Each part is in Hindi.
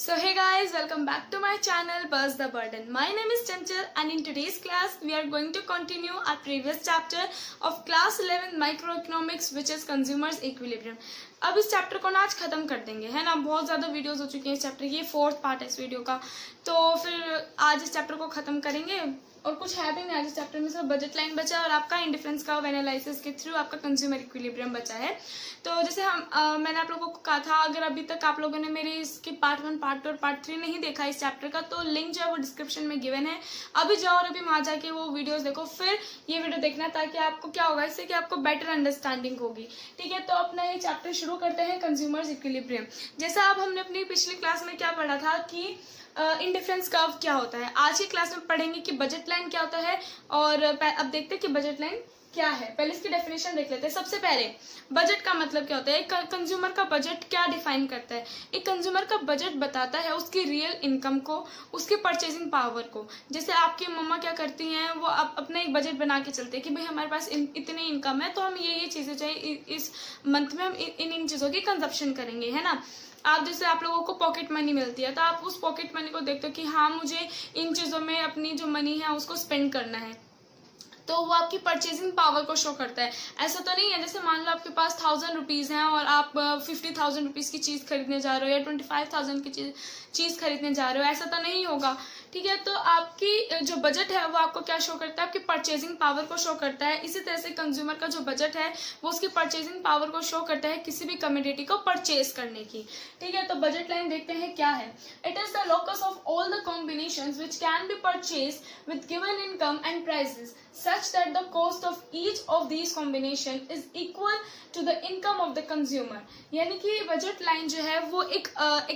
So hey guys, welcome back to my channel Buzz the Burden. My name is Chanchal and in today's class we are going to continue our previous chapter of class 11 microeconomics which is consumers equilibrium. अब इस चैप्टर को ना आज खत्म कर देंगे, है ना। बहुत ज़्यादा वीडियोस हो चुके हैं इस चैप्टर की, ये 4th पार्ट है इस वीडियो का। तो फिर आज इस चैप्टर को खत्म करेंगे और कुछ है भी नहीं आज इस चैप्टर में। सिर्फ बजट लाइन बचा है और आपका इंडिफरेंस कर्व एनालिसिस के थ्रू आपका कंज्यूमर इक्विलिब्रियम बचा है। तो जैसे मैंने आप लोगों को कहा था, अगर अभी तक आप लोगों ने मेरे इसके पार्ट 1, पार्ट 2 और पार्ट 3 नहीं देखा इस चैप्टर का, तो लिंक जो है वो डिस्क्रिप्शन में गिवन है। अभी जाओ और अभी वहाँ जाके वो वीडियोस देखो, फिर ये वीडियो देखना, ताकि आपको क्या होगा इससे कि आपको बेटर अंडरस्टैंडिंग होगी। ठीक है, तो अपना ये चैप्टर शुरू करते हैं, कंज्यूमर्स इक्विलिब्रियम। जैसा अब हमने अपनी पिछली क्लास में क्या पढ़ा था कि इंडिफरेंस कर्व क्या होता है, आज की क्लास में पढ़ेंगे कि बजट लाइन क्या होता है। और अब देखते हैं कि बजट लाइन क्या है। पहले इसकी डेफिनेशन देख लेते हैं। सबसे पहले बजट का मतलब क्या होता है। एक कंज्यूमर का बजट क्या डिफाइन करता है। एक कंज्यूमर का बजट बताता है उसकी रियल इनकम को, उसकी परचेजिंग पावर को। जैसे आपकी मम्मा क्या करती हैं, वो अपना एक बजट बना के चलते हैं कि भाई हमारे पास इतनी इनकम है, तो हम ये चीजें जो है इस मंथ में हम इन चीजों की कंजप्शन करेंगे, है ना। आप जैसे आप लोगों को पॉकेट मनी मिलती है, तो आप उस पॉकेट मनी को देखते हो कि हाँ, मुझे इन चीजों में अपनी जो मनी है उसको स्पेंड करना है, तो वो आपकी परचेजिंग पावर को शो करता है। ऐसा तो नहीं है जैसे मान लो आपके पास 1000 रुपीज हैं और आप 50,000 रुपीज की चीज खरीदने जा रहे हो या 25,000 की चीज खरीदने जा रहे हो, ऐसा तो नहीं होगा। ठीक है, तो आपकी जो बजट है वो आपको क्या शो करता है, आपकी परचेजिंग पावर को शो करता है। इसी तरह से कंज्यूमर का जो बजट है वो उसकी परचेजिंग पावर को शो करता है किसी भी कमोडिटी को परचेज करने की। ठीक है, तो बजट लाइन देखते हैं क्या है। It is the locus of all the combinations which can be purchase with given income and prices such that the cost of each of these combination is equal to the income of the consumer। यानी कि बजट लाइन जो है वो एक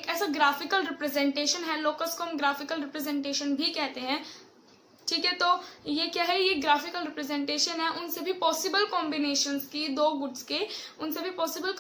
ऐसा ग्राफिकल रिप्रेजेंटेशन है। लोकस को हम ग्राफिकल रिप्रेजेंटेशन भी कहते हैं। ठीक है, तो ये क्या है, ये ग्राफिकल रिप्रेजेंटेशन है उन सभी पॉसिबल कॉम्बिनेशंस की, दो गुड्स के, उन सभी पॉसिबल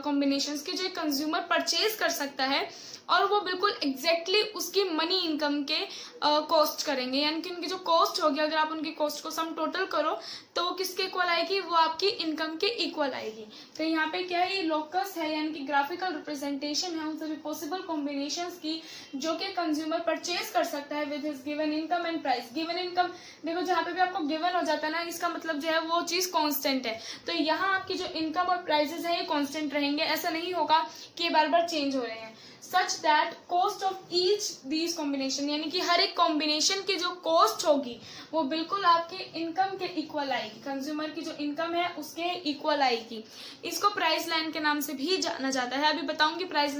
कॉम्बिनेशंस की जो एक कंज्यूमर परचेज कर सकता है, और वो बिल्कुल एग्जैक्टली उसकी मनी इनकम के कॉस्ट करेंगे। यानी कि उनकी जो कॉस्ट होगी, अगर आप उनकी कॉस्ट को सम टोटल करो तो वो किसके इक्वल आएगी, वो आपकी इनकम के इक्वल आएगी। तो यहाँ पे क्या है, ये लोकस है यानी कि ग्राफिकल रिप्रेजेंटेशन है उन सभी पॉसिबल कॉम्बिनेशंस की जो कि कंज्यूमर परचेज कर सकता है with his given income and price. Given income देखो, जहाँ पे भी आपको गिवन हो जाता है ना, इसका मतलब जो है वो चीज कांस्टेंट है। तो यहाँ आपकी जो इनकम और प्राइसेस है ये कांस्टेंट रहेंगे, ऐसा नहीं होगा कि ये बार बार चेंज हो रहे हैं। Such that cost of each these combination, यानी कि हर एक कॉम्बिनेशन की जो कॉस्ट होगी वो बिल्कुल आपके इनकम के इक्वल आएगी। कंज्यूमर की जो इनकम है उसके इक्वल आएगी। इसको प्राइस लाइन के नाम से भी जाना जाता है। अभी बताऊंगी प्राइस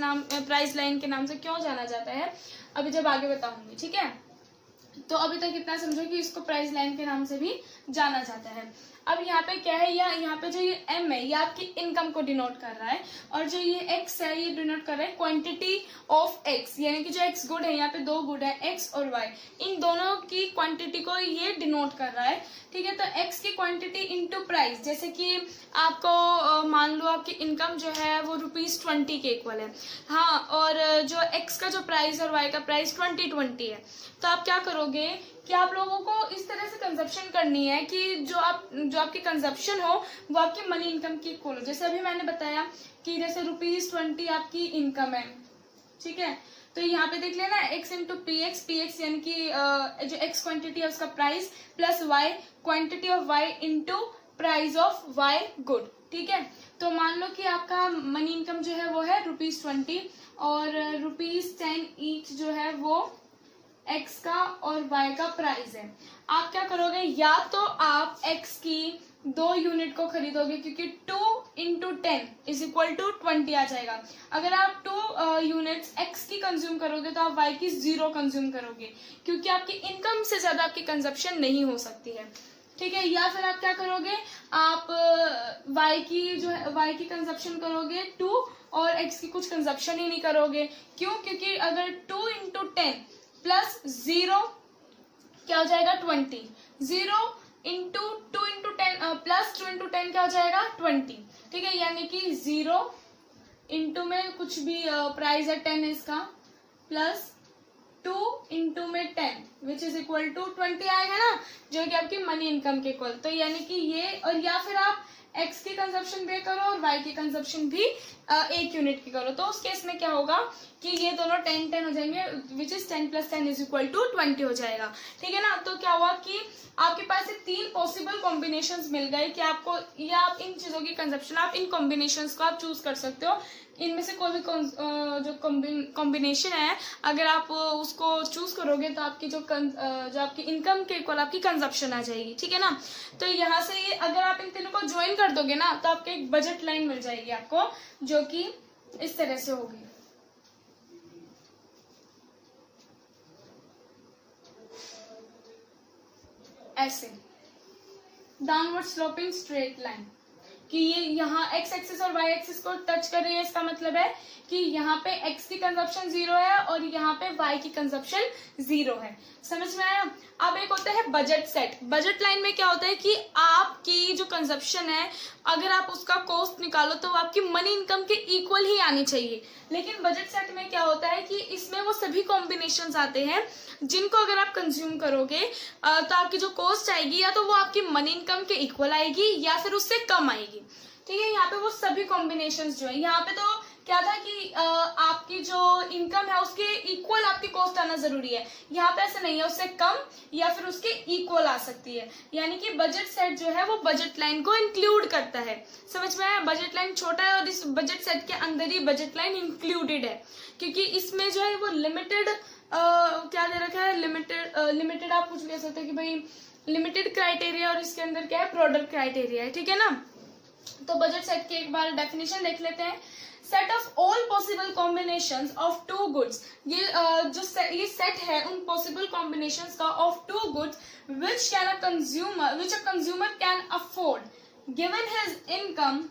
लाइन के नाम से क्यों जाना जाता है, अभी जब आगे बताऊंगी। ठीक है, तो अभी तक इतना समझो कि इसको प्राइस लाइन के नाम से भी जाना जाता है। अब यहाँ पे क्या है, यहाँ पे जो ये M है ये आपकी इनकम को डिनोट कर रहा है, और जो ये X है ये डिनोट कर रहा है क्वांटिटी ऑफ X। यानी कि जो X गुड है, यहाँ पे दो गुड है X और Y, इन दोनों की क्वांटिटी को ये डिनोट कर रहा है। ठीक है, तो X की क्वांटिटी इंटू प्राइस, जैसे कि आपको मान लो आपकी इनकम जो है वो ₹20 के इक्वल है, हाँ, और जो X का जो प्राइस और Y का प्राइस 20 है। तो आप क्या करोगे कि आप लोगों को इस तरह से कंजप्शन करनी है कि जो आपकी कंजप्शन हो वो आपकी मनी इनकम की इक्वल हो। जैसे अभी मैंने बताया कि जैसे ₹20 आपकी इनकम है, ठीक है, तो यहाँ पे देख लेना x इंटू px यानी कि जो x क्वांटिटी है उसका price, plus y quantity of y into price of y good. ठीक है, तो मान लो कि आपका मनी इनकम जो है वो है ₹20 और ₹10 ईच जो है वो x का और y का प्राइस है। आप क्या करोगे, या तो आप x की 2 यूनिट को खरीदोगे क्योंकि 2 इंटू 10 इज इक्वल टू 20 आ जाएगा। अगर आप 2 यूनिट्स x की कंज्यूम करोगे तो आप y की 0 कंज्यूम करोगे, क्योंकि आपकी इनकम से ज्यादा आपकी कंजप्शन नहीं हो सकती है। ठीक है, या फिर आप क्या करोगे, आप y की कंजप्शन करोगे 2 और x की कुछ कंजप्शन ही नहीं करोगे। क्यों, क्योंकि अगर 2 इंटू 10 प्लस 0 क्या हो जाएगा 20, 0 इंटू 2 इंटू 10 प्लस 2 इंटू 10 क्या हो जाएगा 20। ठीक है, यानी कि 0 इंटू में कुछ भी प्राइस है 10 इसका, प्लस 2 इंटू में 10 विच इज इक्वल टू 20 आएगा ना, जो कि आपकी मनी इनकम के इक्वल। तो यानी कि ये, और या फिर आप x की कंजप्शन पे करो और y की कंजप्शन भी 1 यूनिट की करो, तो उस केस में क्या होगा कि ये दोनों 10-10 हो जाएंगे, विच इज 10 + 10 = 20 हो जाएगा। ठीक है ना। तो क्या हुआ कि आपके पास ये 3 पॉसिबल कॉम्बिनेशंस मिल गए कि आपको, या आप इन चीजों की कंजप्शन, आप इन कॉम्बिनेशंस को आप चूज कर सकते हो। इनमें से कोई भी जो कॉम्बिनेशन है, अगर आप उसको चूज करोगे तो आपकी जो आपकी इनकम के इक्वल आपकी कंजप्शन आ जाएगी। ठीक है ना। तो यहाँ से ये अगर आप इन तीनों को ज्वाइन कर दोगे ना, तो आपको एक बजट लाइन मिल जाएगी आपको, जो कि इस तरह से होगी। ऐसे डाउनवर्ड स्लोपिंग स्ट्रेट लाइन, कि ये यहाँ एक्स एक्सिस और वाई एक्सिस को टच कर रही है। इसका मतलब है कि यहाँ पे एक्स की कंजप्शन 0 है और यहाँ पे वाई की कंजप्शन 0 है। समझ में आया। अब एक होता है बजट सेट। बजट लाइन में क्या होता है कि आपकी जो कंजप्शन है, अगर आप उसका कॉस्ट निकालो तो आपकी मनी इनकम के इक्वल ही आनी चाहिए। लेकिन बजट सेट में क्या होता है कि इसमें वो सभी कॉम्बिनेशंस आते हैं जिनको अगर आप कंज्यूम करोगे तो आपकी जो कॉस्ट आएगी, या तो वो आपकी मनी इनकम के इक्वल आएगी या फिर उससे कम आएगी। ठीक है। यहाँ पे वो सभी कॉम्बिनेशंस जो है, यहाँ पे तो क्या था कि आपकी जो इनकम है उसके इक्वल आपकी कॉस्ट आना जरूरी है। यहाँ पे ऐसा नहीं है, उससे कम या फिर उसके इक्वल आ सकती है। यानी कि बजट सेट जो है वो बजट लाइन को इंक्लूड करता है। समझ में आया। बजट लाइन छोटा है और इस बजट सेट के अंदर ही बजट लाइन इंक्लूडेड है, क्योंकि इसमें जो है वो लिमिटेड क्या दे रखा है, लिमिटेड आप कुछ ले सकते हैं कि भाई लिमिटेड क्राइटेरिया, और इसके अंदर क्या है, प्रोडक्ट क्राइटेरिया है। ठीक है ना। तो बजट सेट की एक बार डेफिनेशन देख लेते हैं। Set of all possible combinations of 2 goods, ये ये सेट है उन पॉसिबल कॉम्बिनेशंस का of 2 goods which a consumer can afford given his income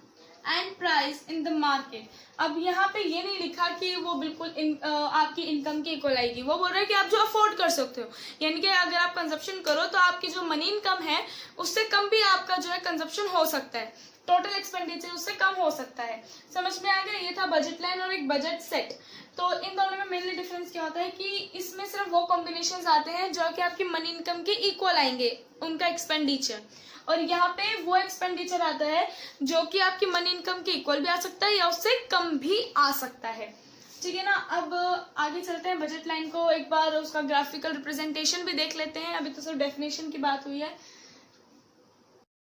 and price in the market. अब यहाँ पे ये नहीं लिखा कि वो बिल्कुल आपकी इनकम के इक्वल आएगी, वो बोल रहा है कि आप जो अफोर्ड कर सकते हो, यानी कि अगर आप कंजप्शन करो तो आपकी जो मनी इनकम है उससे कम भी आपका जो है कंजप्शन हो सकता है, टोटल एक्सपेंडिचर उससे कम हो सकता है। समझ में आ गया। ये था बजट लाइन और एक बजट सेट। तो इन दोनों में मेनली डिफरेंस क्या होता है कि इसमें सिर्फ वो कॉम्बिनेशंस आते हैं जो कि आपकी मनी इनकम के इक्वल आएंगे उनका एक्सपेंडिचर, और यहाँ पे वो एक्सपेंडिचर आता है जो कि आपकी मनी इनकम के इक्वल भी आ सकता है या उससे कम भी आ सकता है। ठीक है ना। अब आगे चलते हैं। बजट लाइन को एक बार उसका ग्राफिकल रिप्रेजेंटेशन भी देख लेते हैं। अभी तो सिर्फ डेफिनेशन की बात हुई है,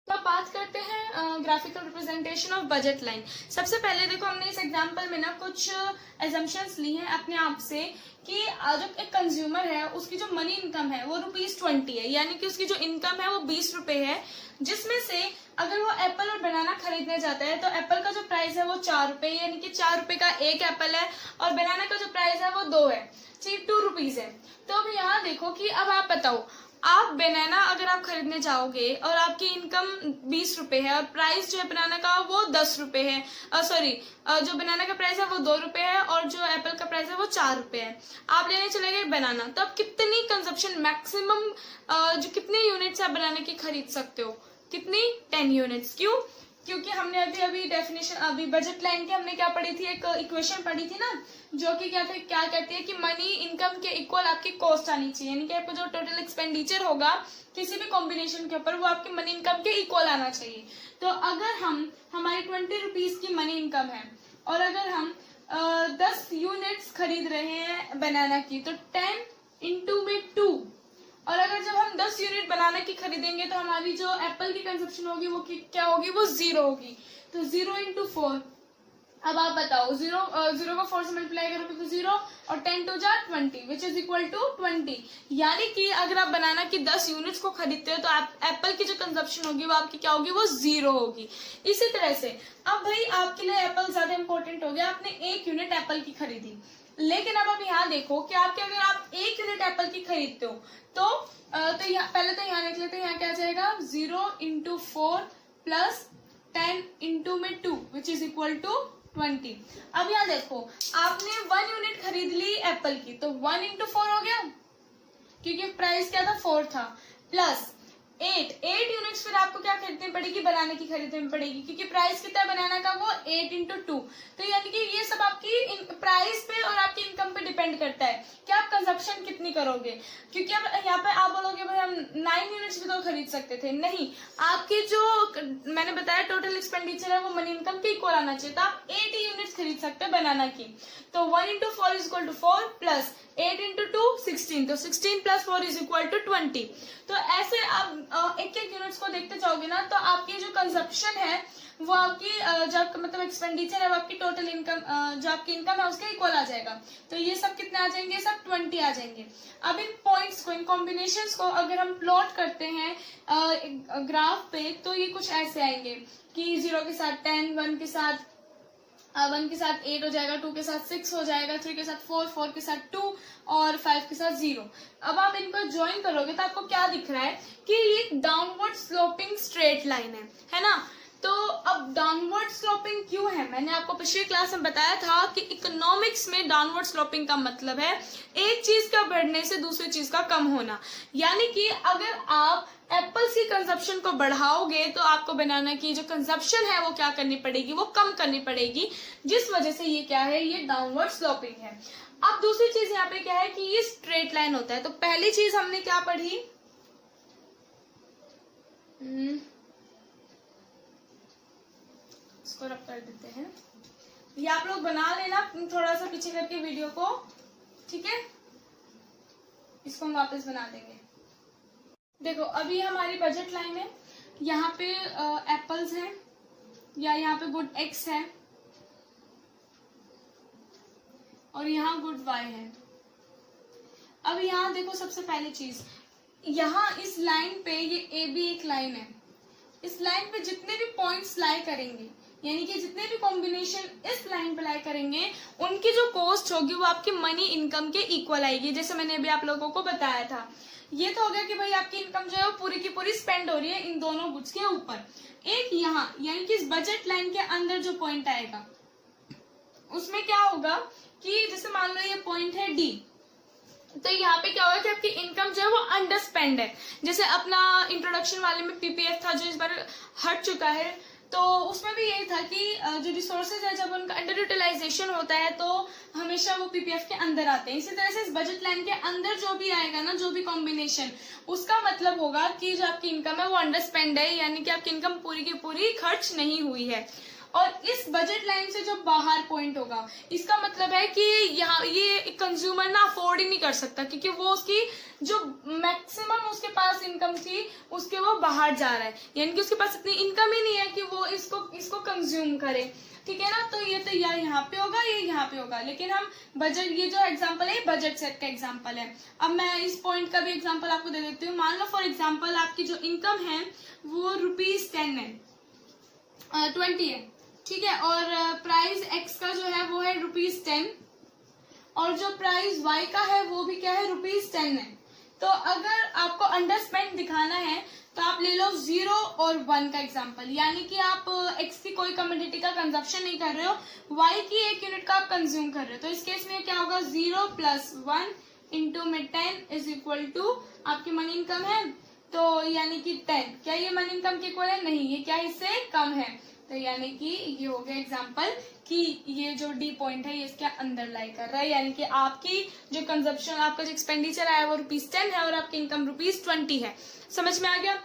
तो अब बात करते हैं graphical representation of budget line. सबसे पहले देखो, हमने इस एग्जांपल में ना कुछ एजम्पशंस ली हैं अपने आप से कि जो एक कंज्यूमर है उसकी जो मनी इनकम है वो ₹20 है, यानी कि उसकी जो इनकम है वो 20 रुपए है, जिसमें से अगर वो एप्पल और बनाना खरीदने जाता है तो एप्पल का जो प्राइस है वो 4 रुपए, यानी कि 4 रुपए का एक एप्पल है, और बनाना का जो प्राइस है वो 2 है, 2 रुपीज है। तो अब यहाँ देखो कि अब आप बताओ, आप बनाना अगर आप खरीदने जाओगे और आपकी इनकम 20 रुपए है और प्राइस जो है बनाना का वो 10 रुपए है, जो बनाना का प्राइस है वो 2 रुपए है और जो एप्पल का प्राइस है वो 4 रुपए है। आप लेने चले गए बनाना, तो आप कितनी कंजप्शन मैक्सिमम जो कितनी यूनिट्स आप बनाने की खरीद सकते हो, कितनी 10 यूनिट्स। क्यों? क्योंकि हमने अभी डेफिनेशन, अभी बजट लाइन की हमने क्या पढ़ी थी, एक इक्वेशन पढ़ी थी ना, जो कि क्या कहती है कि मनी इनकम के इक्वल आपकी कॉस्ट आनी चाहिए, यानी कि आपको जो टोटल एक्सपेंडिचर होगा किसी भी कॉम्बिनेशन के ऊपर वो आपकी मनी इनकम के इक्वल आना चाहिए। तो अगर हमारी 20 रुपीज की मनी इनकम है और अगर हम 10 यूनिट्स खरीद रहे हैं बनाना की, तो 10 इंटू में 2, और अगर जब हम 10 यूनिट बनाना की खरीदेंगे तो हमारी जो एप्पल की कंजप्शन होगी वो क्या होगी, वो 0 होगी। तो 0 इंटू 4, अब आप बताओ, 0 को 4 से मल्टीप्लाई करोगे तो 0 और 10 टू जा 20 विच इज इक्वल टू 20। यानी कि अगर आप बनाना की 10 यूनिट्स को खरीदते हो तो एप्पल की जो कंजप्शन होगी वो आपकी क्या होगी, वो 0 होगी। इसी तरह से अब भाई आपके लिए एप्पल ज्यादा इंपॉर्टेंट हो गया, आपने 1 यूनिट एप्पल की खरीदी, लेकिन अब आप यहाँ देखो कि आपके अगर आप 1 यूनिट एप्पल की खरीदते हो तो पहले तो यहाँ देख लेते हैं, यहाँ क्या आ जाएगा, 0 इंटू 4 प्लस 10 इंटू में 2 विच इज इक्वल टू 20। अब यहाँ देखो, आपने 1 यूनिट खरीद ली एप्पल की, तो 1 इंटू 4 हो गया, क्योंकि प्राइस क्या था, 4 था, प्लस 8 यूनिट्स फिर आपको क्या खरीदनी पड़ेगी, बनाने की खरीदनी पड़ेगी, क्योंकि प्राइस कितना है बनाना का, वो 8 इंटू 2। तो यानी कि ये सब आपकी प्राइस पे और आपकी इनकम पे डिपेंड करता है कि आप कंजप्शन कंजप्शन कितनी करोगे, क्योंकि अब यहाँ पे आप बोलोगे भाई हम 9 यूनिट्स भी तो खरीद सकते थे, नहीं, आपके जो मैंने बताया टोटल एक्सपेंडिचर है वो मनी इनकम के इक्वल आना चाहिए, तो आप 80 यूनिट्स खरीद सकते हैं बनाना की। तो 1 into 4 is equal to 4 plus 8 into 2 16, तो 16 प्लस 4 इज इक्वल टू 20। तो ऐसे आप एक एक यूनिट्स को देखते जाओगे ना, तो आपकी जो कंजप्शन है वो आपकी जो मतलब एक्सपेंडिचर है वो आपकी टोटल इनकम जो आपकी इनकम है उसके इक्वल आ जाएगा। तो ये सब कितने आ जाएंगे, सब 20 आ जाएंगे। अब इन पॉइंट्स को, इन कॉम्बिनेशंस को अगर हम प्लॉट करते हैं ग्राफ पे, तो ये कुछ ऐसे आएंगे कि 0 के साथ 10, 1 के साथ 8 हो जाएगा, 2 के साथ 6 हो जाएगा, 3 के साथ 4, 4 के साथ 2 और 5 के साथ 0। अब आप इनको ज्वाइन करोगे तो आपको क्या दिख रहा है कि ये डाउनवर्ड स्लोपिंग स्ट्रेट लाइन है ना। तो अब डाउनवर्ड स्लोपिंग क्यों है, मैंने आपको पिछली क्लास में बताया था कि इकोनॉमिक्स में डाउनवर्ड स्लोपिंग का मतलब है एक चीज का बढ़ने से दूसरी चीज का कम होना। यानी कि अगर आप एप्पल्स की कंजप्शन को बढ़ाओगे तो आपको बनाना की जो कंजप्शन है वो क्या करनी पड़ेगी, वो कम करनी पड़ेगी, जिस वजह से ये क्या है, ये डाउनवर्ड स्लोपिंग है। अब दूसरी चीज यहाँ पे क्या है कि ये स्ट्रेट लाइन होता है। तो पहली चीज हमने क्या पढ़ी, इसको रब कर देते हैं, ये आप लोग बना लेना थोड़ा सा पीछे करके वीडियो को, ठीक है, इसको हम वापस बना देंगे। देखो अभी हमारी बजट लाइन है, यहाँ पे एप्पल्स है या यहाँ पे गुड एक्स है और यहाँ गुड वाई है। अब यहाँ देखो सबसे पहली चीज, यहाँ इस लाइन पे ये ए बी एक लाइन है, इस लाइन पे जितने भी पॉइंट्स लाई करेंगे, यानी कि जितने भी कॉम्बिनेशन इस लाइन पे लाई करेंगे, उनकी जो कॉस्ट होगी वो आपकी मनी इनकम के इक्वल आएगी, जैसे मैंने अभी आप लोगों को बताया था। ये तो हो गया कि भाई आपकी इनकम जो है वो पूरी की पूरी स्पेंड हो रही है इन दोनों गुड्स के ऊपर। एक यहाँ यानी कि इस बजट लाइन के अंदर जो पॉइंट आएगा उसमें क्या होगा कि जैसे मान लो ये पॉइंट है डी, तो यहाँ पे क्या होगा कि आपकी इनकम जो है वो अंडर स्पेंड है। जैसे अपना इंट्रोडक्शन वाले में पीपीएफ था जो इस बार हट चुका है, तो उसमें भी यही था कि जो रिसोर्सेज है जब उनका अंडर यूटिलाइजेशन होता है तो हमेशा वो पीपीएफ के अंदर आते हैं। इसी तरह से इस बजट लाइन के अंदर जो भी आएगा ना, जो भी कॉम्बिनेशन, उसका मतलब होगा कि जो आपकी इनकम है वो अंडर स्पेंड है, यानी कि आपकी इनकम पूरी की पूरी खर्च नहीं हुई है। और इस बजट लाइन से जो बाहर पॉइंट होगा, इसका मतलब है कि यहाँ ये कंज्यूमर ना अफोर्ड ही नहीं कर सकता, क्योंकि वो उसकी जो मैक्सिमम उसके पास इनकम थी उसके वो बाहर जा रहा है, यानी कि उसके पास इतनी इनकम ही नहीं है कि वो इसको कंज्यूम करे, ठीक है ना। तो ये तो या यहाँ पे होगा या यहाँ पे होगा, लेकिन हम बजट, ये जो एग्जांपल है बजट सेट का एग्जांपल है। अब मैं इस पॉइंट का भी एग्जांपल आपको दे देती हूँ। मान लो फॉर एग्जांपल आपकी जो इनकम है वो ₹10 है, 20 है, ठीक है, और प्राइस एक्स का जो है वो है ₹10 और जो प्राइस वाई का है वो भी क्या है, ₹10 है। तो अगर आपको अंडर स्पेंड दिखाना है तो आप ले लो 0 और 1 का एग्जांपल, यानी कि आप एक्स की कोई कमोडिटी का कंजप्शन नहीं कर रहे हो, वाई की 1 यूनिट का आप कंज्यूम कर रहे हो। तो इस केस में क्या होगा, 0 + 1 इंटू में 10 इज इक्वल टू आपकी मनी इनकम है, तो यानी कि 10। क्या ये मनी इनकम के इक्वल है, नहीं, ये क्या इससे कम है। तो यानी कि ये हो गया एग्जांपल कि ये जो डी पॉइंट है ये इसके अंदर लाई कर रहा है, यानी कि आपकी जो कंजप्शन, आपका जो एक्सपेंडिचर आया वो ₹10 है और आपकी इनकम ₹20 है। समझ में आ गया।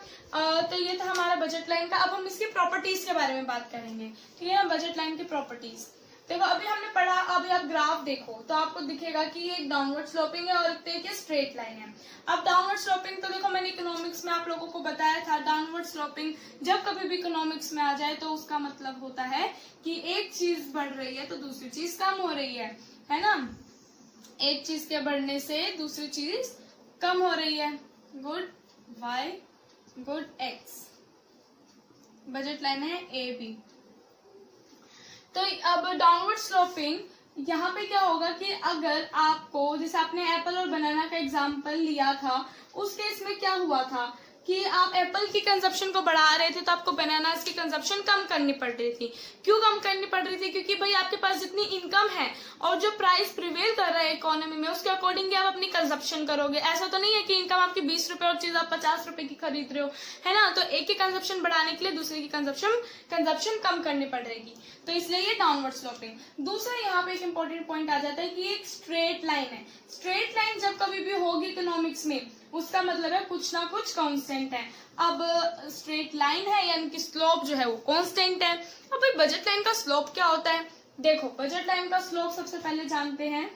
तो ये था हमारा बजट लाइन का। अब हम इसकी प्रॉपर्टीज के बारे में बात करेंगे, ठीक है, बजट लाइन की प्रॉपर्टीज। देखो अभी हमने पढ़ा, अभी आप ग्राफ देखो तो आपको दिखेगा कि ये एक डाउनवर्ड स्लोपिंग है और एक स्ट्रेट लाइन है। अब डाउनवर्ड स्लोपिंग तो देखो मैंने इकोनॉमिक्स में आप लोगों को बताया था, डाउनवर्ड स्लोपिंग जब कभी भी इकोनॉमिक्स में आ जाए तो उसका मतलब होता है कि एक चीज बढ़ रही है तो दूसरी चीज कम हो रही है ना। एक चीज के बढ़ने से दूसरी चीज कम हो रही है। Good y, good x, budget line है ए बी। तो अब डाउनवर्ड स्लोपिंग यहाँ पे क्या होगा कि अगर आपको, जैसे आपने एप्पल और बनाना का एग्जांपल लिया था, उस केस में क्या हुआ था कि आप एप्पल की कंजप्शन को बढ़ा रहे थे तो आपको बनानास की कंजप्शन कम करनी पड़ रही थी। क्यों कम करनी पड़ रही थी? क्योंकि भाई आपके पास जितनी इनकम है और जो प्राइस प्रिवेल कर रहा है इकोनॉमी में उसके अकॉर्डिंग आप अपनी कंजप्शन करोगे। ऐसा तो नहीं है कि इनकम आपकी 20 रुपए और चीज आप 50 रुपए की खरीद रहे हो, है ना। तो एक की कंजप्शन बढ़ाने के लिए दूसरे की कंजप्शन कम करनी पड़ेगी, तो इसलिए ये डाउनवर्ड स्लोपिंग। दूसरा यहाँ पे एक इंपॉर्टेंट पॉइंट आ जाता है कि एक स्ट्रेट लाइन है। स्ट्रेट लाइन जब कभी भी होगी इकोनॉमिक्स में उसका मतलब है कुछ ना कुछ कांस्टेंट है। अब स्ट्रेट लाइन है यानी कि स्लोप जो है वो कांस्टेंट है। अब भाई बजट लाइन का स्लोप क्या होता है? देखो बजट लाइन का स्लोप सबसे पहले जानते हैं।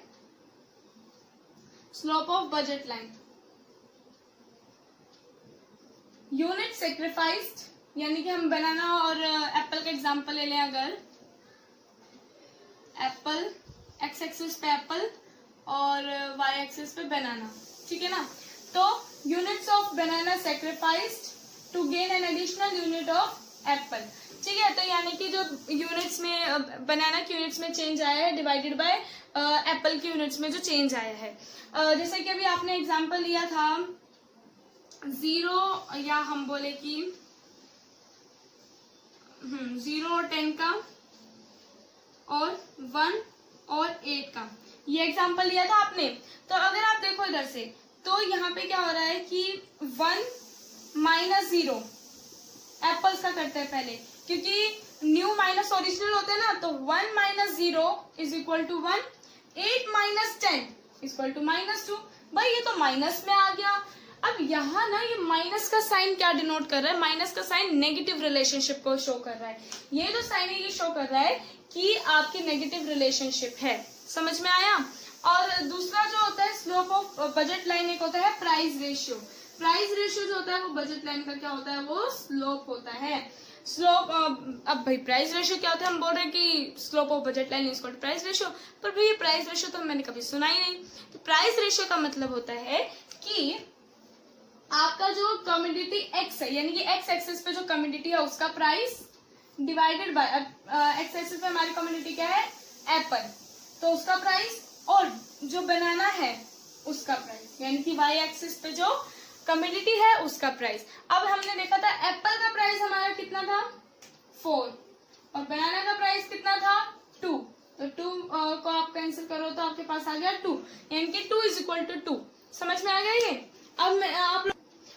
Slope of budget line, unit sacrificed, यानी कि हम बनाना और एप्पल का एग्जांपल ले लें। अगर एप्पल एक्स एक्सिस पे एप्पल और वाई एक्सिस पे बनाना, ठीक है ना। तो units of banana sacrificed to gain an additional unit of apple, ठीक है। तो यानी कि जो यूनिट्स में बनाना की यूनिट्स में चेंज आया है डिवाइडेड बाय एप्पल की यूनिट्स में जो चेंज आया है। जैसे कि अभी आपने एग्जांपल लिया था 0 या हम बोले कि 0 और 10 का और 1 और 8 का, ये एग्जांपल लिया था आपने। तो अगर आप देखो इधर से तो यहाँ पे क्या हो रहा है कि 1 माइनस 0 एप्पल्स का करते हैं पहले, क्योंकि न्यू माइनस ओरिजिनल होते हैं ना। तो 1 minus 0 is equal to 1, 8 minus 10 equal to -2। भाई ये तो माइनस में आ गया। अब यहाँ ना ये माइनस का साइन क्या डिनोट कर रहा है? माइनस का साइन नेगेटिव रिलेशनशिप को शो कर रहा है। ये जो साइन है ये शो कर रहा है कि आपकी नेगेटिव रिलेशनशिप है। समझ में आया? और दूसरा जो होता है स्लोप ऑफ बजट लाइन, एक होता है प्राइस रेशियो। प्राइस रेशियो जो होता है वो बजट लाइन का क्या होता है? वो स्लोप होता है। स्लोप अब भाई प्राइस रेशियो क्या होता है? हम बोल रहे हैं कि slope of budget line is equal to price ratio, पर भाई ये प्राइस रेशियो तो मैंने कभी सुना ही नहीं। तो प्राइस रेशियो का मतलब होता है कि आपका जो कमोडिटी एक्स है, यानी कि एक्स एक्सिस पे जो कमोडिटी है उसका price divided by x axis पे हमारी कमोडिटी क्या है? एप्पल, तो उसका प्राइस, और जो बनाना है उसका प्राइस, यानी कि वाई एक्सिस पे जो कमोडिटी है उसका प्राइस। अब हमने देखा था एप्पल का प्राइस हमारा कितना था? 4, और बनाना का प्राइस कितना था? 2। तो 2 को आप कैंसिल करो तो आपके पास आ गया 2, यानी कि 2 इज इक्वल टू 2। समझ में आ गया ये?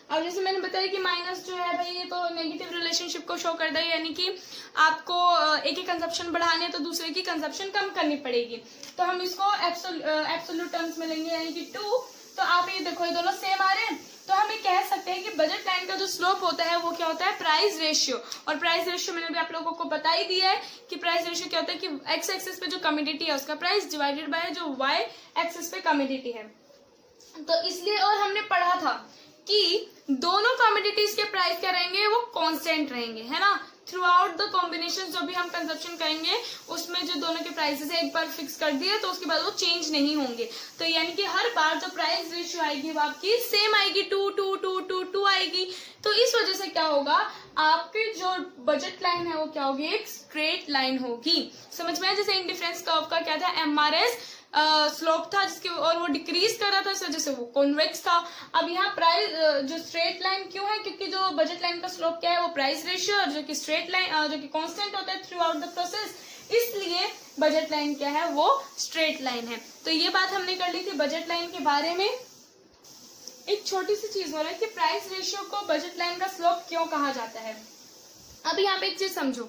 अब जैसे मैंने बताया कि माइनस जो है भाई ये तो नेगेटिव रिलेशनशिप को शो करता है, यानी कि आपको एक ही कंजप्शन बढ़ाने तो दूसरे की कंजप्शन कम करनी पड़ेगी। तो हम इसको एब्सोल्यूट टर्म्स में लेंगे, यानी कि 2। तो आप ये देखो ये दोनों सेम आ रहे हैं, तो हम ये कह सकते हैं कि बजट लाइन का जो स्लोप होता है वो क्या होता है? Price ratio. और प्राइस रेशियो मैंने भी आप लोगों को बता ही दिया है कि प्राइस रेशियो क्या होता है कि एक्स एक्सिस पे जो कमोडिटी है उसका प्राइस डिवाइडेड बाय जो वाई एक्सिस पे कमोडिटी है। तो इसलिए, और हमने पढ़ा था कि दोनों कमोडिटीज के प्राइस क्या रहेंगे? वो कांस्टेंट रहेंगे, है ना। थ्रू आउट द कॉम्बिनेशन जो भी हम कंजप्शन करेंगे उसमें जो दोनों के प्राइसेस है एक बार फिक्स कर दिए तो उसके बाद वो चेंज नहीं होंगे। तो यानी कि हर बार जो प्राइस रेशियो आएगी वो आपकी सेम आएगी, 2 2 2 2 2 आएगी। तो इस वजह से क्या होगा? आपकी जो बजट लाइन है वो क्या होगी? एक स्ट्रेट लाइन होगी। समझ में? जैसे इंडिफरेंस कर्व का क्या था? MRS स्लोप था जिसके, और वो डिक्रीज कर रहा था इस वजह से वो कॉन्वेक्स था। अब यहाँ प्राइस जो स्ट्रेट लाइन क्यों है? क्योंकि जो बजट लाइन का स्लोप क्या है? वो प्राइस रेशियो, और जो कि स्ट्रेट लाइन जो कि कांस्टेंट होता है थ्रू आउट द प्रोसेस, इसलिए बजट लाइन क्या है? वो स्ट्रेट लाइन है। तो ये बात हमने कर ली थी बजट लाइन के बारे में। एक छोटी सी चीज हो रहा है कि प्राइस रेशियो को बजट लाइन का स्लोप क्यों कहा जाता है। अब यहाँ पे एक चीज समझो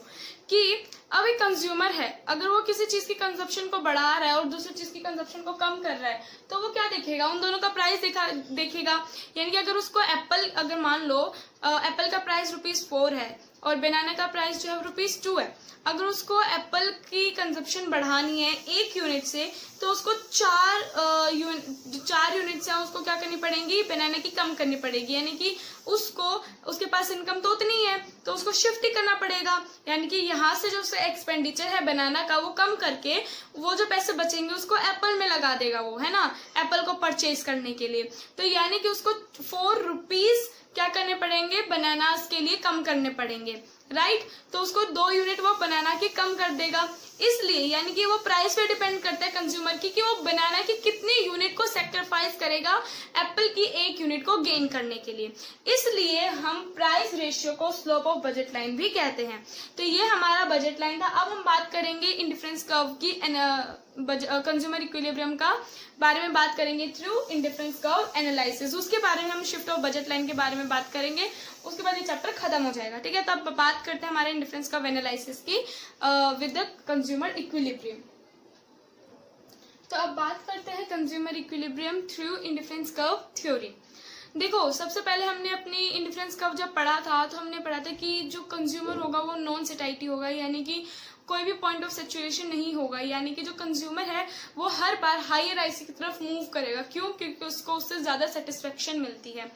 कि अब एक कंज्यूमर है, अगर वो किसी चीज की कंजप्शन को बढ़ा रहा है और दूसरी चीज की कंजप्शन को कम कर रहा है तो वो क्या देखेगा? उन दोनों का प्राइस देखेगा। यानी कि अगर उसको एप्पल, अगर मान लो एप्पल का प्राइस ₹4 है और बनाना का प्राइस जो है ₹2 है, अगर उसको एप्पल की कंजप्शन बढ़ानी है 1 यूनिट से तो उसको 4 यूनिट से उसको क्या करनी पड़ेगी? बनाना की कम करनी पड़ेगी। यानी कि उसके पास इनकम तो उतनी है तो उसको शिफ्ट ही करना पड़ेगा। यानी कि यहाँ से जो एक्सपेंडिचर है बनाना का वो कम करके वो जो पैसे बचेंगे उसको एप्पल में लगा देगा वो, है ना, एप्पल को परचेज करने के लिए। तो यानी कि उसको ₹4 क्या करने पड़ेंगे? बनानास के लिए कम करने पड़ेंगे। राइट, तो उसको 2 यूनिट वो बनाना की कम कर देगा। इसलिए यानी कि वो प्राइस पे डिपेंड करता है कंज्यूमर की कि वो बनाना की कितनी यूनिट को सेक्रीफाइस करेगा एप्पल की 1 यूनिट को गेन करने के लिए। इसलिए हम प्राइस रेशियो को स्लोप ऑफ बजट लाइन भी कहते हैं। तो ये हमारा बजट लाइन था। अब हम बात करेंगे इंडिफरेंस कर्व की, कंज्यूमर इक्विलिब्रियम का बारे में बात करेंगे थ्रू इंडिफरेंस कर्व एनालिसिस। उसके बारे में हम शिफ्ट ऑफ बजट लाइन के बारे में बात करेंगे, उसके बाद ये चैप्टर खत्म हो जाएगा। ठीक है, तब बात करते हैं हमारे इंडिफरेंस कर्व एनालिसिस की विद द कंज्यूमर इक्विलिब्रियम। तो अब बात करते हैं consumer equilibrium through indifference curve theory. देखो, सबसे पहले हमने अपनी इंडिफरेंस कर्व जब पढ़ा था तो हमने पढ़ा था कि जो कंज्यूमर होगा वो नॉन सेटाइटी होगा, यानी कि कोई भी पॉइंट ऑफ सैचुरेशन नहीं होगा, यानी कि जो कंज्यूमर है वो हर बार हायर आईसी की तरफ मूव करेगा। क्यों? क्योंकि उसको उससे ज्यादा सेटिस्फेक्शन मिलती है।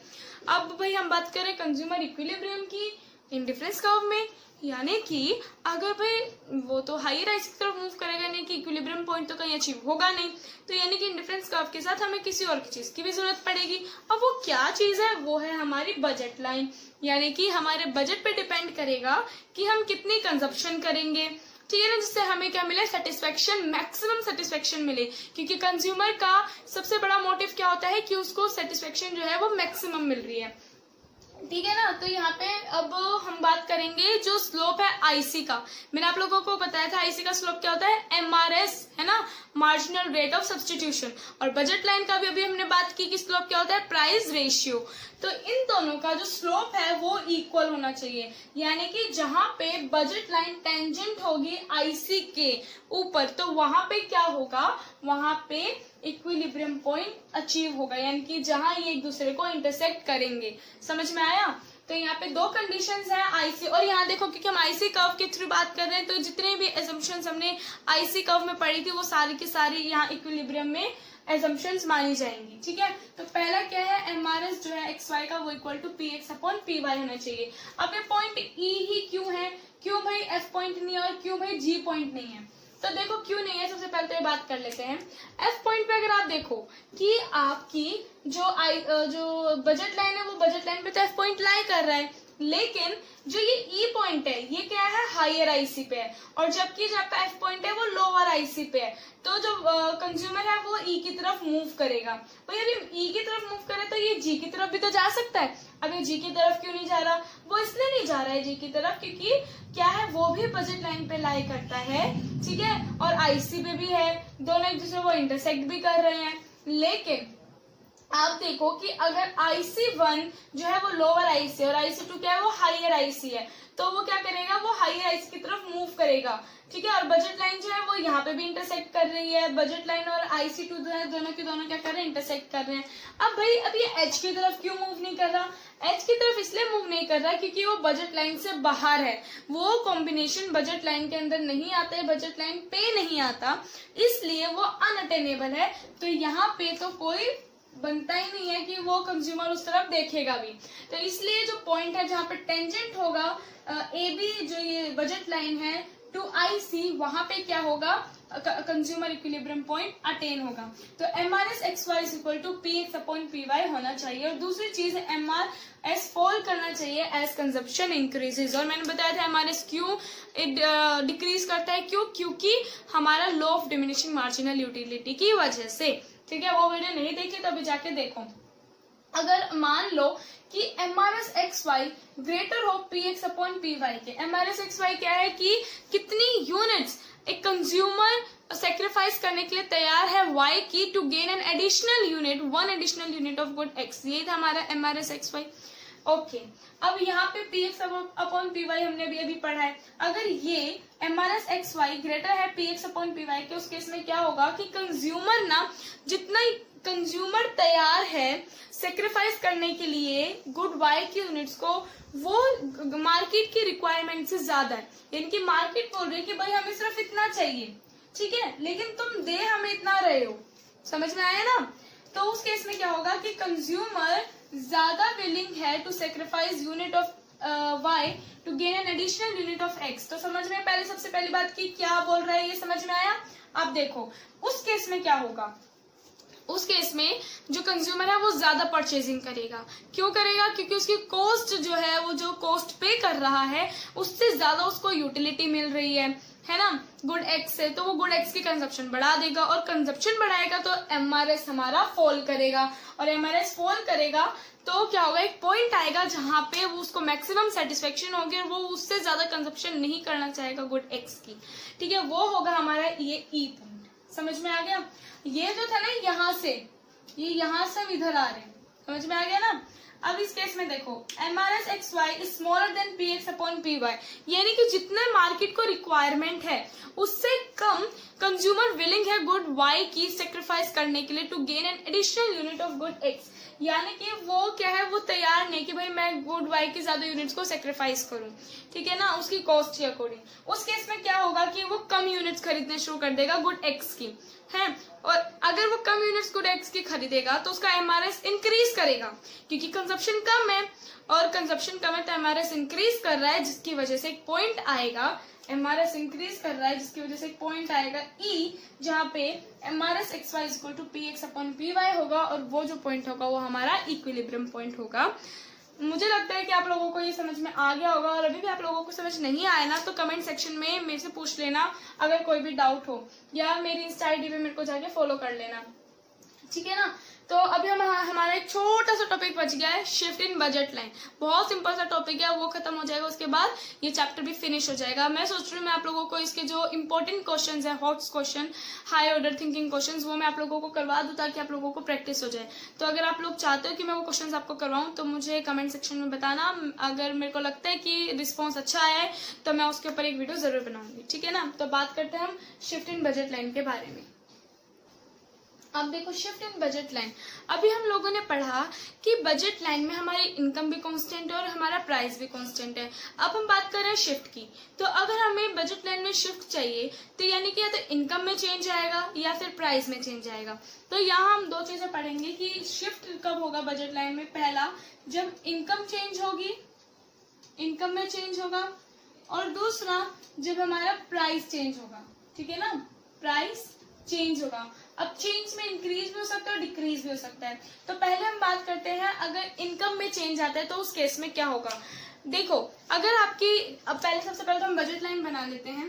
अब भाई हम बात करें कंज्यूमर इक्विलिब्रियम की इंडिफरेंस कर्व में, यानी कि अगर भाई वो तो हायर आईसी की तरफ मूव करेगा, नहीं कि इक्विलिब्रियम पॉइंट तो कहीं अचीव होगा नहीं, तो यानी कि इंडिफरेंस कर्व के साथ हमें किसी और चीज की भी जरूरत पड़ेगी। अब वो क्या चीज है? वो है हमारी बजट लाइन, यानी कि हमारे बजट पे डिपेंड करेगा कि हम कितनी कंजप्शन करेंगे, ठीक है ना, जिससे हमें क्या मिले? सेटिस्फेक्शन, मैक्सिमम सेटिस्फेक्शन मिले। क्योंकि कंज्यूमर का सबसे बड़ा मोटिव क्या होता है कि उसको सेटिस्फेक्शन जो है वो मैक्सिमम मिल रही है, ठीक है ना। तो यहाँ पे अब हम बात करेंगे जो स्लोप है आईसी का। मैंने आप लोगों को बताया था आईसी का स्लोप क्या होता है? एमआरएस, है ना, मार्जिनल रेट ऑफ सब्स्टिट्यूशन। और बजट लाइन का भी अभी हमने बात की कि स्लोप क्या होता है? Price ratio. तो इन दोनों का जो स्लोप है वो इक्वल होना चाहिए, यानी कि जहां पे बजट लाइन टेंजेंट होगी आईसी के ऊपर, तो वहां पे क्या होगा? वहां पे इक्विलिब्रियम पॉइंट अचीव होगा, यानी कि जहां ये एक दूसरे को इंटरसेक्ट करेंगे। समझ में आया? तो यहाँ पे 2 कंडीशंस हैं आईसी, और यहाँ देखो क्योंकि हम आईसी कर्व के थ्रू बात कर रहे हैं तो जितने भी एजम्पशंस हमने आईसी कर्व में पढ़ी थी वो सारी की सारी यहाँ इक्विलिब्रियम में एजम्पशंस मानी जाएंगी। ठीक है, तो पहला क्या है? एमआरएस जो है एक्स वाई का वो equal to p x upon p y होना चाहिए। अब ये पॉइंट ई ही क्यों है? क्यों भाई एफ पॉइंट नहीं है और क्यों भाई जी पॉइंट नहीं है? तो देखो क्यों नहीं है, सबसे पहले तो ये बात कर लेते हैं। एफ पॉइंट पे अगर आप देखो कि आपकी जो बजट लाइन है वो बजट लाइन पे तो एफ पॉइंट लाई कर रहा है, लेकिन जो ये ई पॉइंट है ये क्या है? हायर आईसी पे है, और जबकि जो आपका एफ पॉइंट है वो लोअर आईसी पे है। तो जो कंज्यूमर है वो ई की तरफ मूव करेगा। तो यदि ई की तरफ मूव करे तो ये जी की तरफ भी तो जा सकता है। अब ये जी की तरफ क्यों नहीं जा रहा? वो इसलिए नहीं जा रहा है जी की तरफ क्योंकि क्या है, वो भी बजट लाइन पे लाई करता है, ठीक है, और आईसी पे भी है, दोनों एक दूसरे को इंटरसेक्ट भी कर रहे हैं। लेकिन आप देखो कि अगर IC1 जो है वो लोअर आईसी और IC2 क्या है? वो हायर आईसी है, तो वो क्या करेगा? वो हायर आईसी की तरफ मूव करेगा, ठीक है। और बजट लाइन जो है वो यहाँ पे भी इंटरसेक्ट कर रही है, बजट लाइन और IC2 जो है दोनों के दोनों क्या कर रहे हैं? इंटरसेक्ट कर रहे हैं। अब भाई अब ये H की तरफ क्यों मूव नहीं कर रहा? H की तरफ इसलिए मूव नहीं कर रहा क्योंकि वो बजट लाइन से बाहर है, वो कॉम्बिनेशन बजट लाइन के अंदर नहीं आता है, बजट लाइन पे नहीं आता, इसलिए वो अनअटेनेबल है। तो यहाँ पे तो कोई बनता ही नहीं है कि वो कंज्यूमर उस तरफ देखेगा भी। तो इसलिए जो पॉइंट है जहाँ पे टेंजेंट होगा ए बी, जो ये बजट लाइन है टू आईसी, वहां पे क्या होगा? कंज्यूमर इक्विलिब्रियम पॉइंट अटेन होगा। तो MRS x y is equal to p x upon p y होना चाहिए। और दूसरी चीज एमआरएस फॉल करना चाहिए एज कंजप्शन इंक्रीजेज। और मैंने बताया था एमआरएस क्यों डिक्रीज करता है, क्योंकि हमारा law of diminishing marginal utility की वजह से। ठीक है, वो वीडियो नहीं देखी तो अभी जाके देखो। अगर मान लो कि एमआरएस एक्स वाई ग्रेटर हो p x upon p y के, एमआरएस एक्स वाई क्या है कि कितनी यूनिट्स एक कंज्यूमर सेक्रीफाइस करने के लिए तैयार है वाई की to gain an additional unit, 1 additional unit of good x. ये था हमारा एमआरएस एक्स वाई। ओके, अब यहाँ पे p x upon p y हमने अभी पढ़ा है। अगर ये एमआरएस एक्स वाई ग्रेटर है p x upon p y के, उस केस में क्या होगा कि कंज्यूमर ना, जितना कंज्यूमर तैयार है सेक्रीफाइस करने के लिए गुड वाई की यूनिट्स को, वो मार्केट की रिक्वायरमेंट से ज्यादा है। यानी कि मार्केट बोल रही है कि भाई हमें सिर्फ इतना चाहिए, ठीक है, लेकिन तुम दे हमें इतना रहे हो। समझ में आया ना? तो उस केस में क्या होगा कि कंज्यूमर ज्यादा विलिंग है to sacrifice unit of y to gain an additional unit of x. तो समझ में पहले सबसे पहली बात की क्या बोल रहा है, ये समझ में आया? अब देखो उस केस में क्या होगा, उस केस में जो कंज्यूमर है वो ज्यादा परचेजिंग करेगा। क्यों करेगा? क्योंकि उसकी कॉस्ट जो है, वो जो कॉस्ट पे कर रहा है उससे ज्यादा उसको यूटिलिटी मिल रही है ना, गुड एक्स से। तो वो गुड एक्स की कंजप्शन बढ़ा देगा, और कंजप्शन बढ़ाएगा तो एमआरएस हमारा फॉल करेगा, और एमआरएस फॉल करेगा तो क्या होगा, एक पॉइंट आएगा जहां पे वो उसको मैक्सिमम सेटिस्फेक्शन होगी और वो उससे ज्यादा कंजप्शन नहीं करना चाहेगा गुड एक्स की। ठीक है, वो होगा हमारा ये ई पॉइंट। समझ में आ गया? ये जो था ना यहाँ से, ये यहाँ से हम इधर आ रहे हैं, समझ में आ गया ना। अब इस केस में देखो, MRS x y is smaller than p x upon p y, यानी कि जितना मार्केट को रिक्वायरमेंट है उससे कम कंज्यूमर विलिंग है गुड वाई की सेक्रीफाइस करने के लिए to gain an additional unit of good x. यानी कि वो क्या है, वो तैयार नहीं कि भाई मैं गुड वाई की ज्यादा यूनिट्स को सेक्रीफाइस करूं, ठीक है ना, उसकी कॉस्ट के अकॉर्डिंग। उस केस में क्या होगा कि वो कम यूनिट्स खरीदने शुरू कर देगा गुड एक्स की, है। और अगर वो कम यूनिट्स गुड एक्स की खरीदेगा तो उसका एमआरएस इंक्रीज करेगा, क्योंकि कंजप्शन कम है, और कंजप्शन कम है तो एमआरएस इंक्रीज कर रहा है, जिसकी वजह से एक पॉइंट आएगा, एमआरएस इंक्रीज कर रहा है जिसकी वजह से एक पॉइंट आएगा ई, जहां पे MRS x y equal to p x upon p y होगा, और वो जो पॉइंट होगा वो हमारा इक्विलिब्रियम पॉइंट होगा। मुझे लगता है कि आप लोगों को ये समझ में आ गया होगा, और अभी भी आप लोगों को समझ नहीं आया ना तो कमेंट सेक्शन में मेरे से पूछ लेना अगर कोई भी डाउट हो, या मेरी इंस्टा आईडी पे मेरे को जाके फॉलो कर लेना, ठीक है ना। तो अभी हमारा एक छोटा सा टॉपिक बच गया है, शिफ्ट इन बजट लाइन। बहुत सिंपल सा टॉपिक है, वो खत्म हो जाएगा, उसके बाद ये चैप्टर भी फिनिश हो जाएगा। मैं सोच रही हूँ मैं आप लोगों को इसके जो इंपॉर्टेंट क्वेश्चंस है, hot question, high order thinking questions, वो मैं आप लोगों को करवा दूं ताकि आप लोगों को प्रैक्टिस हो जाए। तो अगर आप लोग चाहते हो कि मैं वो क्वेश्चंस आपको करवाऊं तो मुझे कमेंट सेक्शन में बताना। अगर मेरे को लगता है कि रिस्पॉन्स अच्छा आया है तो मैं उसके ऊपर एक वीडियो जरूर बनाऊंगी, ठीक है ना। तो बात करते हैं हम शिफ्ट इन बजट लाइन के बारे में। अब देखो, शिफ्ट इन बजट लाइन, अभी हम लोगों ने पढ़ा कि बजट लाइन में हमारी इनकम भी कांस्टेंट है और हमारा प्राइस भी कांस्टेंट है। अब हम बात कर रहे हैं शिफ्ट की। तो अगर हमें बजट लाइन में शिफ्ट चाहिए तो यानी कि या तो इनकम में चेंज आएगा या फिर प्राइस में चेंज आएगा। तो यहाँ हम दो चीजें पढ़ेंगे कि शिफ्ट कब होगा बजट लाइन में। पहला, जब इनकम चेंज होगी, इनकम में चेंज होगा, और दूसरा जब हमारा प्राइस चेंज होगा, ठीक है ना, प्राइस चेंज होगा। अब चेंज में इंक्रीज भी हो सकता है और डिक्रीज भी हो सकता है। तो पहले हम बात करते हैं, अगर इनकम में चेंज आता है तो उस केस में क्या होगा। देखो, अगर आपकी, अब पहले सबसे पहले तो हम बजट लाइन बना लेते हैं,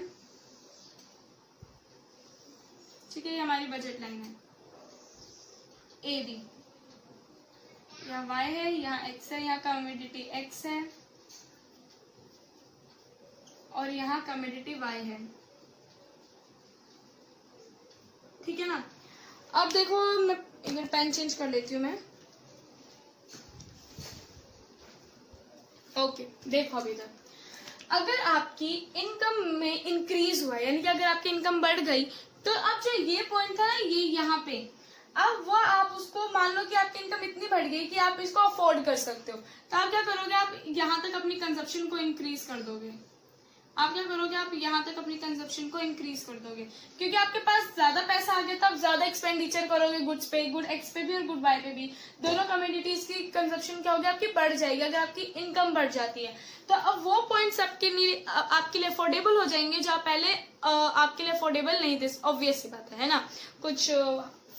ठीक है। ये हमारी बजट लाइन है ए बी, यहाँ वाई है, यहाँ एक्स है, यहाँ कमोडिटी एक्स है और यहाँ कमोडिटी वाई है, ठीक है ना। अब देखो, मैं इधर पेन चेंज कर लेती हूँ मैं। ओके, देखो अभी इधर, अगर आपकी इनकम में इंक्रीज हुआ, यानी कि अगर आपकी इनकम बढ़ गई, तो अब जो ये पॉइंट था ना, ये यहाँ पे, अब वो आप उसको मान लो कि आपकी इनकम इतनी बढ़ गई कि आप इसको अफोर्ड कर सकते हो, तो आप क्या करोगे, आप यहाँ तक अपनी कंजप्शन को इंक्रीज कर दोगे। आप क्या करोगे, आप यहाँ तक अपनी कंजप्शन को इंक्रीज कर दोगे, क्योंकि आपके पास ज्यादा पैसा आ गया, तो आप ज्यादा एक्सपेंडिचर करोगे गुड्स पे, गुड एक्स पे भी और गुड वाई पे भी। दोनों कम्युनिटीज की कंजप्शन क्या होगी, आपकी बढ़ जाएगी अगर आपकी इनकम बढ़ जाती है। तो अब वो पॉइंट्स आपके लिए अफोर्डेबल हो जाएंगे जो पहले आपके लिए अफोर्डेबल नहीं थे। ऑब्वियस सी बात है ना, कुछ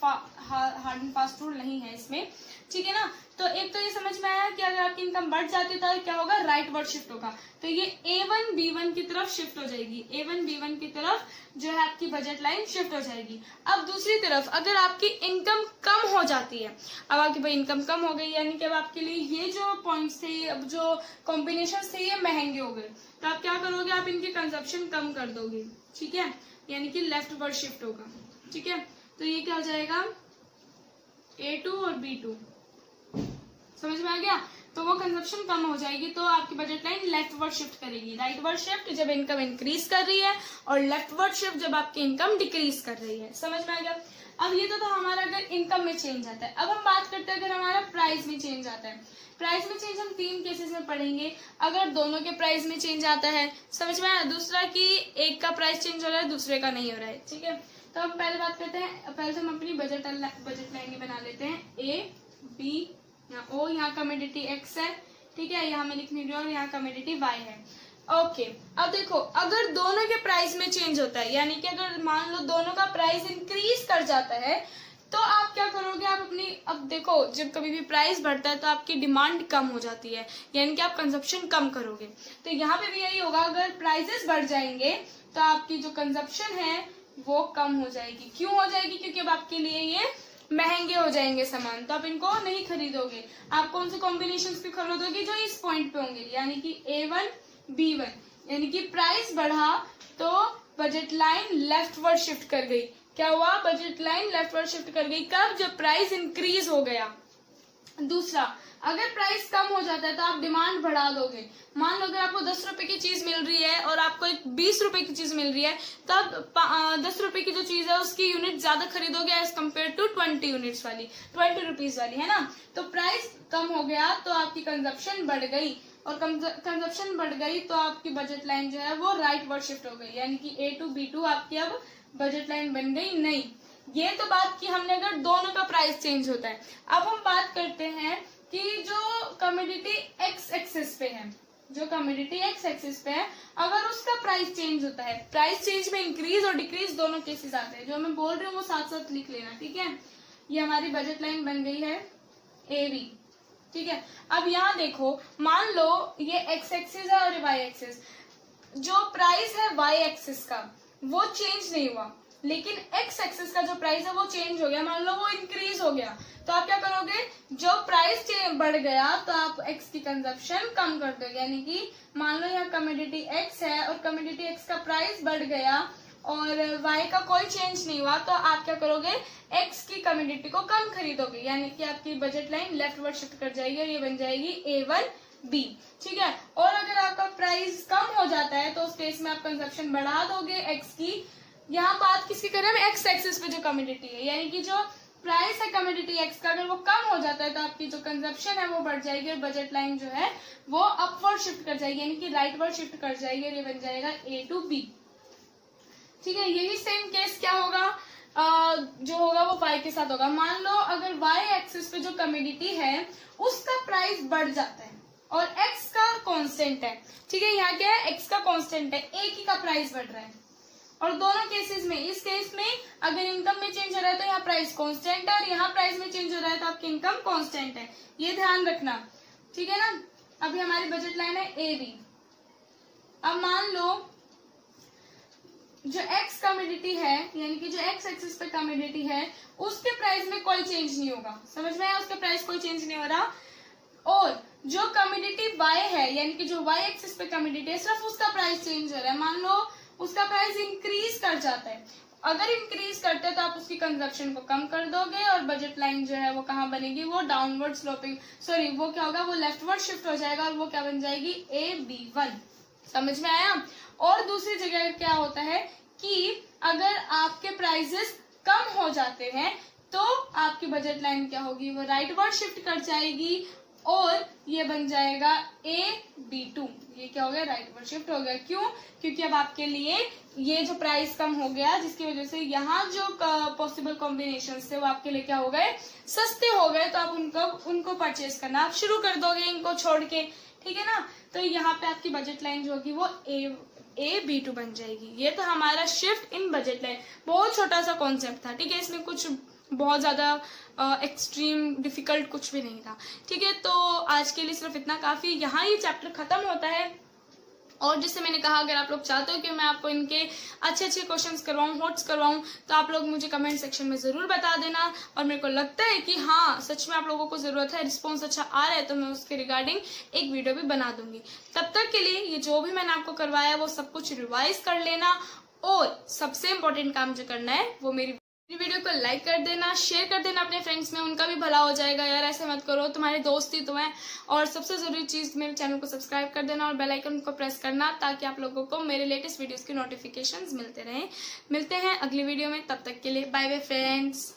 हार्ड एंड फास्ट रूल नहीं है इसमें, ठीक है ना। तो एक तो ये समझ में आया कि अगर आपकी इनकम बढ़ जाती है तो क्या होगा, राइट वर्ड शिफ्ट होगा। तो ये A1 B1 की तरफ शिफ्ट हो जाएगी, A1 B1 की तरफ जो है आपकी बजट लाइन शिफ्ट हो जाएगी। अब दूसरी तरफ अगर आपकी इनकम कम हो जाती है, अब आपकी भाई इनकम कम हो गई, यानी कि अब आपके लिए ये जो पॉइंट्स थे, अब जो कॉम्बिनेशन थे, ये महंगे हो गए, तो आप क्या करोगे, आप इनकी कंजप्शन कम कर दोगे, ठीक है, यानी कि लेफ्ट वर्ड शिफ्ट होगा, ठीक है। तो ये क्या हो जाएगा, A2 और B2, समझ में आ गया। तो वो कंजप्शन कम हो जाएगी, तो आपकी budget line left word shift करेगी। राइट वर्ड शिफ्ट जब इनकम इंक्रीज कर रही है, और लेफ्ट वर्ड शिफ्ट जब आपकी इनकम डिक्रीज कर रही है। समझ में आ गया। अब ये तो था हमारा अगर इनकम में चेंज आता है। अब हम बात करते हैं अगर हमारा प्राइस में चेंज आता है। प्राइस में चेंज हम 3 केसेस में पढ़ेंगे। अगर दोनों के प्राइस में चेंज आता है, समझ में आया, दूसरा कि एक का प्राइस चेंज हो रहा है दूसरे का नहीं हो रहा है, ठीक है। तो हम पहले बात करते हैं, पहले तो हम अपनी बजट लाइन बना लेते हैं, ए बी, यहाँ ओ, यहाँ कमोडिटी एक्स है, ठीक है, यहाँ मैं लिख नहीं रही हूँ, और यहाँ कमोडिटी वाई है। ओके, अब देखो, अगर दोनों के प्राइस में चेंज होता है, यानी कि अगर मान लो दोनों का प्राइस इंक्रीज कर जाता है, तो आप क्या करोगे, आप अपनी, अब देखो जब कभी भी प्राइस बढ़ता है तो आपकी डिमांड कम हो जाती है, यानी कि आप कंजप्शन कम करोगे। तो यहाँ पे भी यही होगा, अगर प्राइसेस बढ़ जाएंगे तो आपकी जो कंजप्शन है वो कम हो जाएगी। क्यों हो जाएगी? क्योंकि अब आपके लिए ये महंगे हो जाएंगे सामान, तो आप इनको नहीं खरीदोगे। आप कौन से कॉम्बिनेशन की खरीदोगे? जो इस पॉइंट पे होंगे, यानी कि A1 B1। यानी कि प्राइस बढ़ा तो बजट लाइन लेफ्टवर्ड शिफ्ट कर गई। क्या हुआ? बजट लाइन लेफ्टवर्ड शिफ्ट कर गई। कब? जब प्राइस इंक्रीज हो गया। दूसरा, अगर प्राइस कम हो जाता है तो आप डिमांड बढ़ा दोगे। मान लो अगर आपको 10 रुपए की चीज मिल रही है और आपको एक 20 रुपए की चीज मिल रही है, तब 10 रुपए की जो चीज है उसकी यूनिट ज्यादा खरीदोगे एज कम्पेयर टू 20 यूनिट्स वाली, 20 रुपीज वाली, है ना। तो प्राइस कम हो गया तो आपकी कंजप्शन बढ़ गई, और कंजप्शन बढ़ गई तो आपकी बजट लाइन जो है वो राइट वर्ड शिफ्ट हो गई, यानी कि A2 B2 आपकी अब बजट लाइन बन गई। नहीं, ये तो बात की हमने अगर दोनों का प्राइस चेंज होता है। अब हम बात करते हैं कि जो कमोडिटी एक्स एक्सिस पे है, जो कमोडिटी एक्स एक्सिस पे है, अगर उसका प्राइस चेंज होता है, प्राइस चेंज में इंक्रीज और डिक्रीज दोनों केसेस आते हैं। जो मैं बोल रही हूँ वो साथ साथ लिख लेना, ठीक है। ये हमारी बजट लाइन बन गई है AB, ठीक है। अब यहाँ देखो, मान लो ये एक्स एक्सिस है और वाई एक्सिस। जो प्राइस है वाई एक्सिस का वो चेंज नहीं हुआ, लेकिन एक्स एक्सिस का जो प्राइस है वो चेंज हो गया। मान लो वो इंक्रीज हो गया, तो आप क्या करोगे? जो प्राइस बढ़ गया तो आप एक्स की कंजप्शन कम कर दोगे। यानी कि मान लो यहाँ कमोडिटी एक्स है और कमोडिटी एक्स का प्राइस बढ़ गया और वाई का कोई चेंज नहीं हुआ, तो आप क्या करोगे? एक्स की कमोडिटी को कम खरीदोगे, यानी कि आपकी बजट लाइन लेफ्टवर्ड शिफ्ट कर जाएगी और ये बन जाएगी A1 B, ठीक है। और अगर आपका प्राइस कम हो जाता है तो उस केस में आप कंजप्शन बढ़ा दोगे एक्स की। यहाँ बात किसकी कर रहे हैं? एक्स एक्सिस पे जो कमोडिटी है, यानी कि जो प्राइस है कमोडिटी एक्स का, अगर वो कम हो जाता है तो आपकी जो कंजप्शन है वो बढ़ जाएगी और बजट लाइन जो है वो अपवर्ड शिफ्ट कर जाएगी, यानी कि राइटवर्ड शिफ्ट कर जाएगी और ये बन जाएगा A2 B, ठीक है। यही सेम केस क्या होगा? जो होगा वो वाई के साथ होगा। मान लो अगर वाई एक्सिस पे जो कमोडिटी है उसका प्राइस बढ़ जाता है और एक्स का कांस्टेंट है, ठीक है। यहाँ क्या है? एक्स का कांस्टेंट है, एक ही का प्राइस बढ़ रहा है। और दोनों केसेस में, इस केस में अगर इनकम में चेंज हो रहा है तो यहाँ प्राइस कांस्टेंट है, और यहाँ प्राइस में चेंज हो रहा है तो आपकी इनकम कांस्टेंट है। ये ध्यान रखना, ठीक है ना। अभी हमारी बजट लाइन है AB। अब मान लो जो एक्स कमोडिटी है, यानी कि जो एक्स एक्सिस पे कमोडिटी है, उसके प्राइस में कोई चेंज नहीं होगा। समझ में आया? उसके प्राइस कोई चेंज नहीं हो रहा। और जो कमोडिटी वाई है, यानी कि जो वाई एक्सिस पे कमोडिटी है, सिर्फ उसका प्राइस चेंज हो रहा है। मान लो उसका प्राइस इंक्रीज कर जाता है। अगर इंक्रीज करते हैं तो आप उसकी कंजप्शन को कम कर दोगे और बजट लाइन जो है वो कहाँ बनेगी? वो डाउनवर्ड स्लोपिंग, सॉरी वो क्या होगा? वो लेफ्टवर्ड शिफ्ट हो जाएगा और वो क्या बन जाएगी? AB1। समझ में आया? और दूसरी जगह क्या होता है कि अगर आपके प्राइसेस कम हो जाते हैं तो आपकी बजट लाइन क्या होगी? वो राइटवर्ड शिफ्ट कर जाएगी और ये बन जाएगा AB2। ये क्या हो गया? राइटवर्ड शिफ्ट हो गया। क्यों? क्योंकि अब आपके लिए ये जो प्राइस कम हो गया, जिसकी वजह से यहाँ जो पॉसिबल कॉम्बिनेशन थे वो आपके लिए क्या हो गए? सस्ते हो गए। तो आप उनको परचेज करना आप शुरू कर दोगे, इनको छोड़ के, ठीक है ना। तो यहाँ पे आपकी बजट लाइन जो होगी वो AB2 बन जाएगी। ये तो हमारा शिफ्ट इन बजट लाइन, बहुत छोटा सा कॉन्सेप्ट था, ठीक है। इसमें कुछ बहुत ज्यादा एक्सट्रीम डिफिकल्ट कुछ भी नहीं था, ठीक है। तो आज के लिए सिर्फ इतना काफी। यहाँ ये चैप्टर खत्म होता है। और जिससे मैंने कहा, अगर आप लोग चाहते हो कि मैं आपको इनके अच्छे अच्छे क्वेश्चंस करवाऊं, नोट्स करवाऊं, तो आप लोग मुझे कमेंट सेक्शन में जरूर बता देना। और मेरे को लगता है कि हाँ, सच में आप लोगों को जरूरत है, रिस्पॉन्स अच्छा आ रहा है, तो मैं उसके रिगार्डिंग एक वीडियो भी बना दूंगी। तब तक के लिए ये जो भी मैंने आपको करवाया वो सब कुछ रिवाइज कर लेना, और सबसे इम्पोर्टेंट काम जो करना है वो मेरी वीडियो को लाइक कर देना, शेयर कर देना अपने फ्रेंड्स में, उनका भी भला हो जाएगा। यार ऐसे मत करो, तुम्हारे दोस्त ही तो हैं। और सबसे जरूरी चीज, मेरे चैनल को सब्सक्राइब कर देना और बेल आइकन को प्रेस करना, ताकि आप लोगों को मेरे लेटेस्ट वीडियोस की नोटिफिकेशंस मिलते रहें। मिलते हैं अगली वीडियो में, तब तक के लिए बाय बाय फ्रेंड्स।